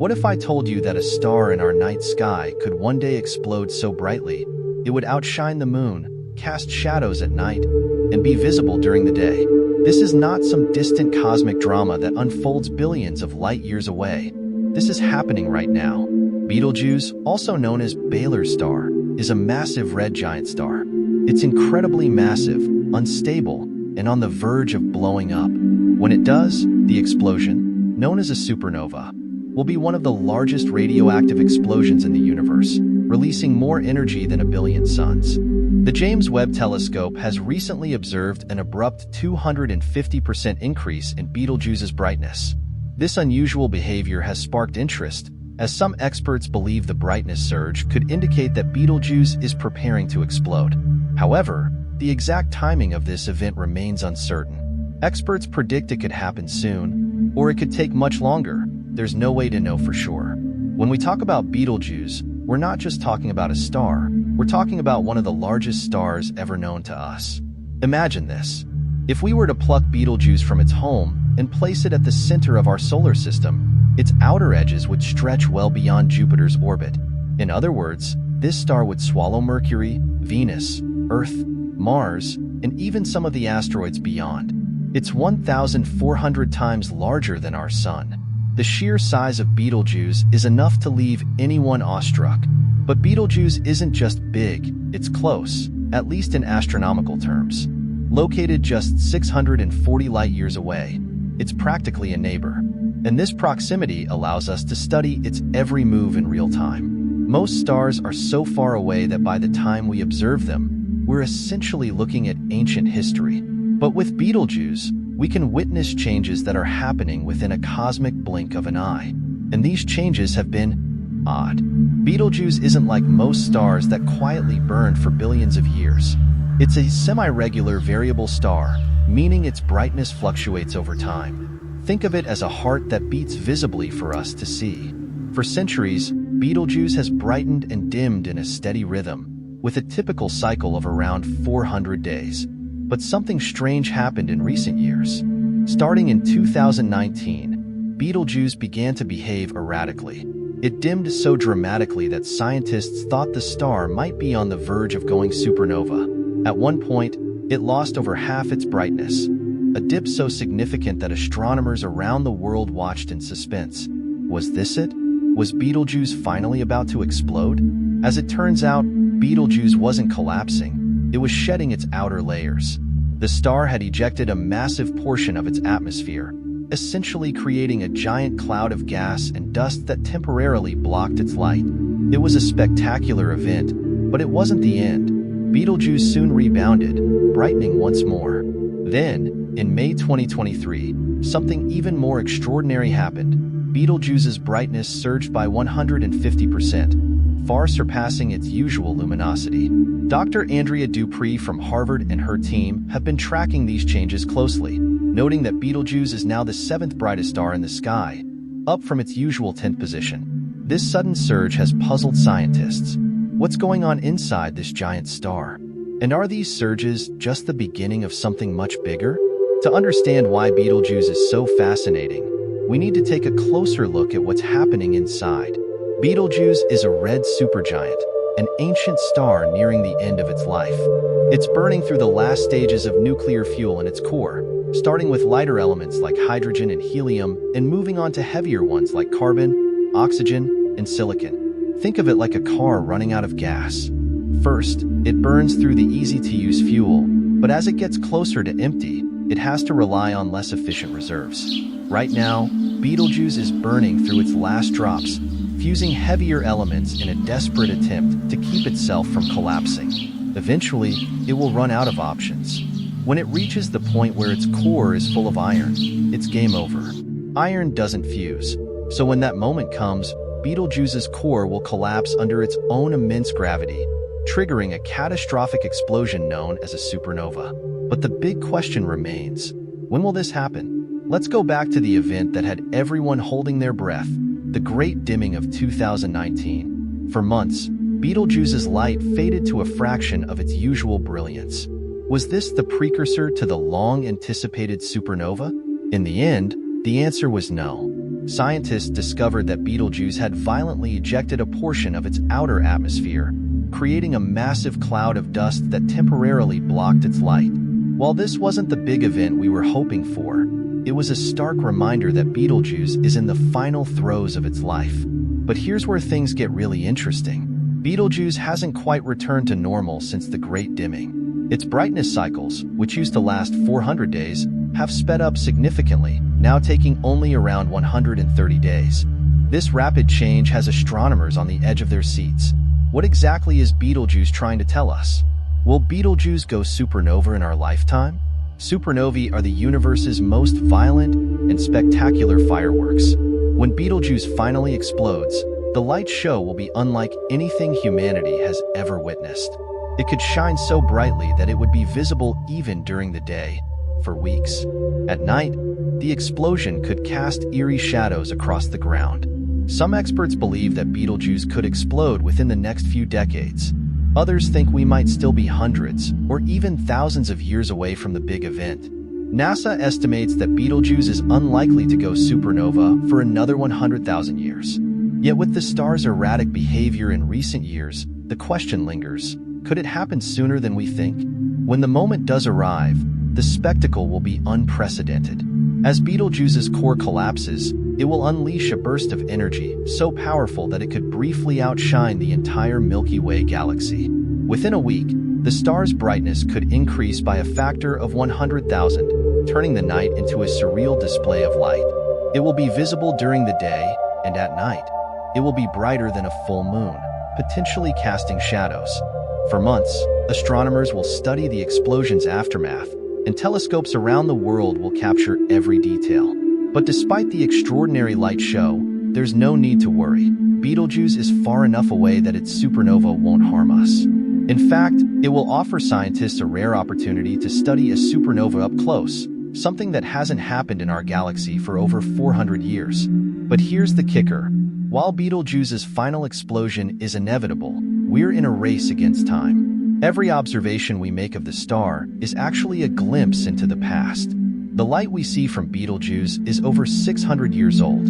What if I told you that a star in our night sky could one day explode so brightly it would outshine the moon, cast shadows at night, and be visible during the day? This is not some distant cosmic drama that unfolds billions of light years away. This is happening right now. Betelgeuse, also known as Baylor's star, is a massive red giant star. It's incredibly massive, unstable, and on the verge of blowing up. When it does, the explosion, known as a supernova, will be one of the largest radioactive explosions in the universe, releasing more energy than a billion suns. The James Webb Telescope has recently observed an abrupt 250% increase in Betelgeuse's brightness. This unusual behavior has sparked interest, as some experts believe the brightness surge could indicate that Betelgeuse is preparing to explode. However, the exact timing of this event remains uncertain. Experts predict it could happen soon, or it could take much longer. There's no way to know for sure. When we talk about Betelgeuse, we're not just talking about a star, we're talking about one of the largest stars ever known to us. Imagine this. If we were to pluck Betelgeuse from its home and place it at the center of our solar system, its outer edges would stretch well beyond Jupiter's orbit. In other words, this star would swallow Mercury, Venus, Earth, Mars, and even some of the asteroids beyond. It's 1,400 times larger than our Sun. The sheer size of Betelgeuse is enough to leave anyone awestruck. But Betelgeuse isn't just big, it's close, at least in astronomical terms. Located just 640 light-years away, it's practically a neighbor. And this proximity allows us to study its every move in real time. Most stars are so far away that by the time we observe them, we're essentially looking at ancient history. But with Betelgeuse, we can witness changes that are happening within a cosmic blink of an eye. And these changes have been odd. Betelgeuse isn't like most stars that quietly burn for billions of years. It's a semi-regular variable star, meaning its brightness fluctuates over time. Think of it as a heart that beats visibly for us to see. For centuries, Betelgeuse has brightened and dimmed in a steady rhythm, with a typical cycle of around 400 days. But something strange happened in recent years. Starting in 2019, Betelgeuse began to behave erratically. It dimmed so dramatically that scientists thought the star might be on the verge of going supernova. At one point, it lost over half its brightness, a dip so significant that astronomers around the world watched in suspense. Was this it? Was Betelgeuse finally about to explode? As it turns out, Betelgeuse wasn't collapsing. It was shedding its outer layers. The star had ejected a massive portion of its atmosphere, essentially creating a giant cloud of gas and dust that temporarily blocked its light. It was a spectacular event, but it wasn't the end. Betelgeuse soon rebounded, brightening once more. Then, in May 2023, something even more extraordinary happened. Betelgeuse's brightness surged by 150%, far surpassing its usual luminosity. Dr. Andrea Dupree from Harvard and her team have been tracking these changes closely, noting that Betelgeuse is now the 7th brightest star in the sky, up from its usual 10th position. This sudden surge has puzzled scientists. What's going on inside this giant star? And are these surges just the beginning of something much bigger? To understand why Betelgeuse is so fascinating, we need to take a closer look at what's happening inside. Betelgeuse is a red supergiant, an ancient star nearing the end of its life. It's burning through the last stages of nuclear fuel in its core, starting with lighter elements like hydrogen and helium and moving on to heavier ones like carbon, oxygen, and silicon. Think of it like a car running out of gas. First, it burns through the easy-to-use fuel, but as it gets closer to empty, it has to rely on less efficient reserves. Right now, Betelgeuse is burning through its last drops, fusing heavier elements in a desperate attempt to keep itself from collapsing. Eventually, it will run out of options. When it reaches the point where its core is full of iron, it's game over. Iron doesn't fuse, so when that moment comes, Betelgeuse's core will collapse under its own immense gravity, triggering a catastrophic explosion known as a supernova. But the big question remains, when will this happen? Let's go back to the event that had everyone holding their breath, the Great Dimming of 2019. For months, Betelgeuse's light faded to a fraction of its usual brilliance. Was this the precursor to the long-anticipated supernova? In the end, the answer was no. scientists discovered that Betelgeuse had violently ejected a portion of its outer atmosphere, creating a massive cloud of dust that temporarily blocked its light. While this wasn't the big event we were hoping for, it was a stark reminder that Betelgeuse is in the final throes of its life. But here's where things get really interesting. Betelgeuse hasn't quite returned to normal since the Great Dimming. Its brightness cycles, which used to last 400 days, have sped up significantly, now taking only around 130 days. This rapid change has astronomers on the edge of their seats. What exactly is Betelgeuse trying to tell us? Will Betelgeuse go supernova in our lifetime? Supernovae are the universe's most violent and spectacular fireworks. When Betelgeuse finally explodes, the light show will be unlike anything humanity has ever witnessed. It could shine so brightly that it would be visible even during the day, for weeks. At night, the explosion could cast eerie shadows across the ground. Some experts believe that Betelgeuse could explode within the next few decades. Others think we might still be hundreds or even thousands of years away from the big event. NASA estimates that Betelgeuse is unlikely to go supernova for another 100,000 years. Yet with the star's erratic behavior in recent years, the question lingers, could it happen sooner than we think? When the moment does arrive, the spectacle will be unprecedented. As Betelgeuse's core collapses, it will unleash a burst of energy so powerful that it could briefly outshine the entire Milky Way galaxy. Within a week, the star's brightness could increase by a factor of 100,000, turning the night into a surreal display of light. It will be visible during the day, and at night, it will be brighter than a full moon, potentially casting shadows. For months, astronomers will study the explosion's aftermath, and telescopes around the world will capture every detail. But despite the extraordinary light show, there's no need to worry. Betelgeuse is far enough away that its supernova won't harm us. In fact, it will offer scientists a rare opportunity to study a supernova up close, something that hasn't happened in our galaxy for over 400 years. But here's the kicker. While Betelgeuse's final explosion is inevitable, we're in a race against time. Every observation we make of the star is actually a glimpse into the past. The light we see from Betelgeuse is over 600 years old.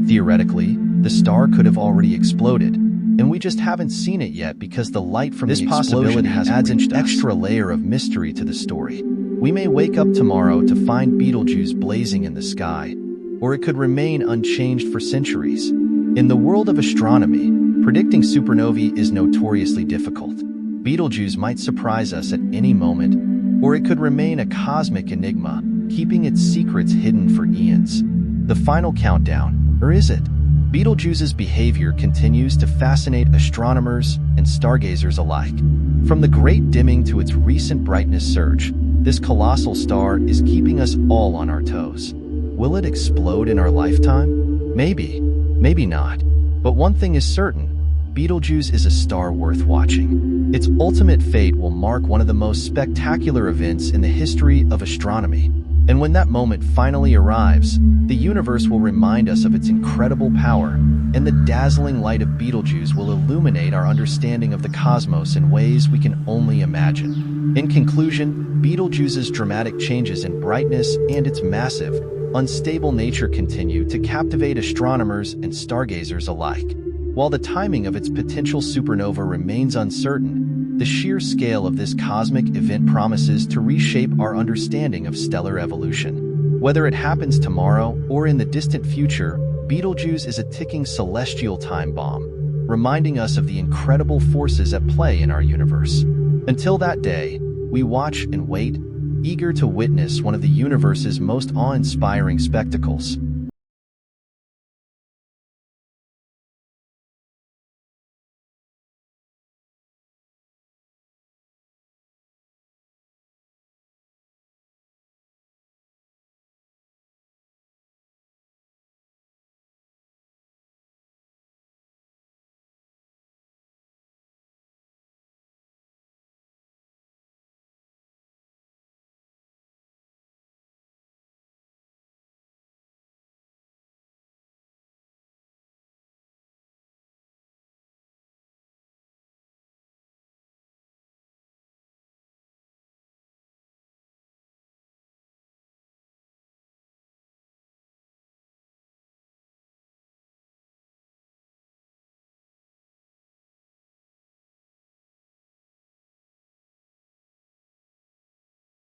Theoretically, the star could have already exploded, and we just haven't seen it yet because the light from the explosion adds an extra layer of mystery to the story. We may wake up tomorrow to find Betelgeuse blazing in the sky, or it could remain unchanged for centuries. In the world of astronomy, predicting supernovae is notoriously difficult. Betelgeuse might surprise us at any moment, or it could remain a cosmic enigma, keeping its secrets hidden for eons. The final countdown, or is it? Betelgeuse's behavior continues to fascinate astronomers and stargazers alike. From the Great Dimming to its recent brightness surge, this colossal star is keeping us all on our toes. Will it explode in our lifetime? Maybe, maybe not. But one thing is certain, Betelgeuse is a star worth watching. Its ultimate fate will mark one of the most spectacular events in the history of astronomy. And when that moment finally arrives, the universe will remind us of its incredible power, and the dazzling light of Betelgeuse will illuminate our understanding of the cosmos in ways we can only imagine. In conclusion, Betelgeuse's dramatic changes in brightness and its massive, unstable nature continue to captivate astronomers and stargazers alike. While the timing of its potential supernova remains uncertain, the sheer scale of this cosmic event promises to reshape our understanding of stellar evolution. Whether it happens tomorrow or in the distant future, Betelgeuse is a ticking celestial time bomb, reminding us of the incredible forces at play in our universe. Until that day, we watch and wait, eager to witness one of the universe's most awe-inspiring spectacles.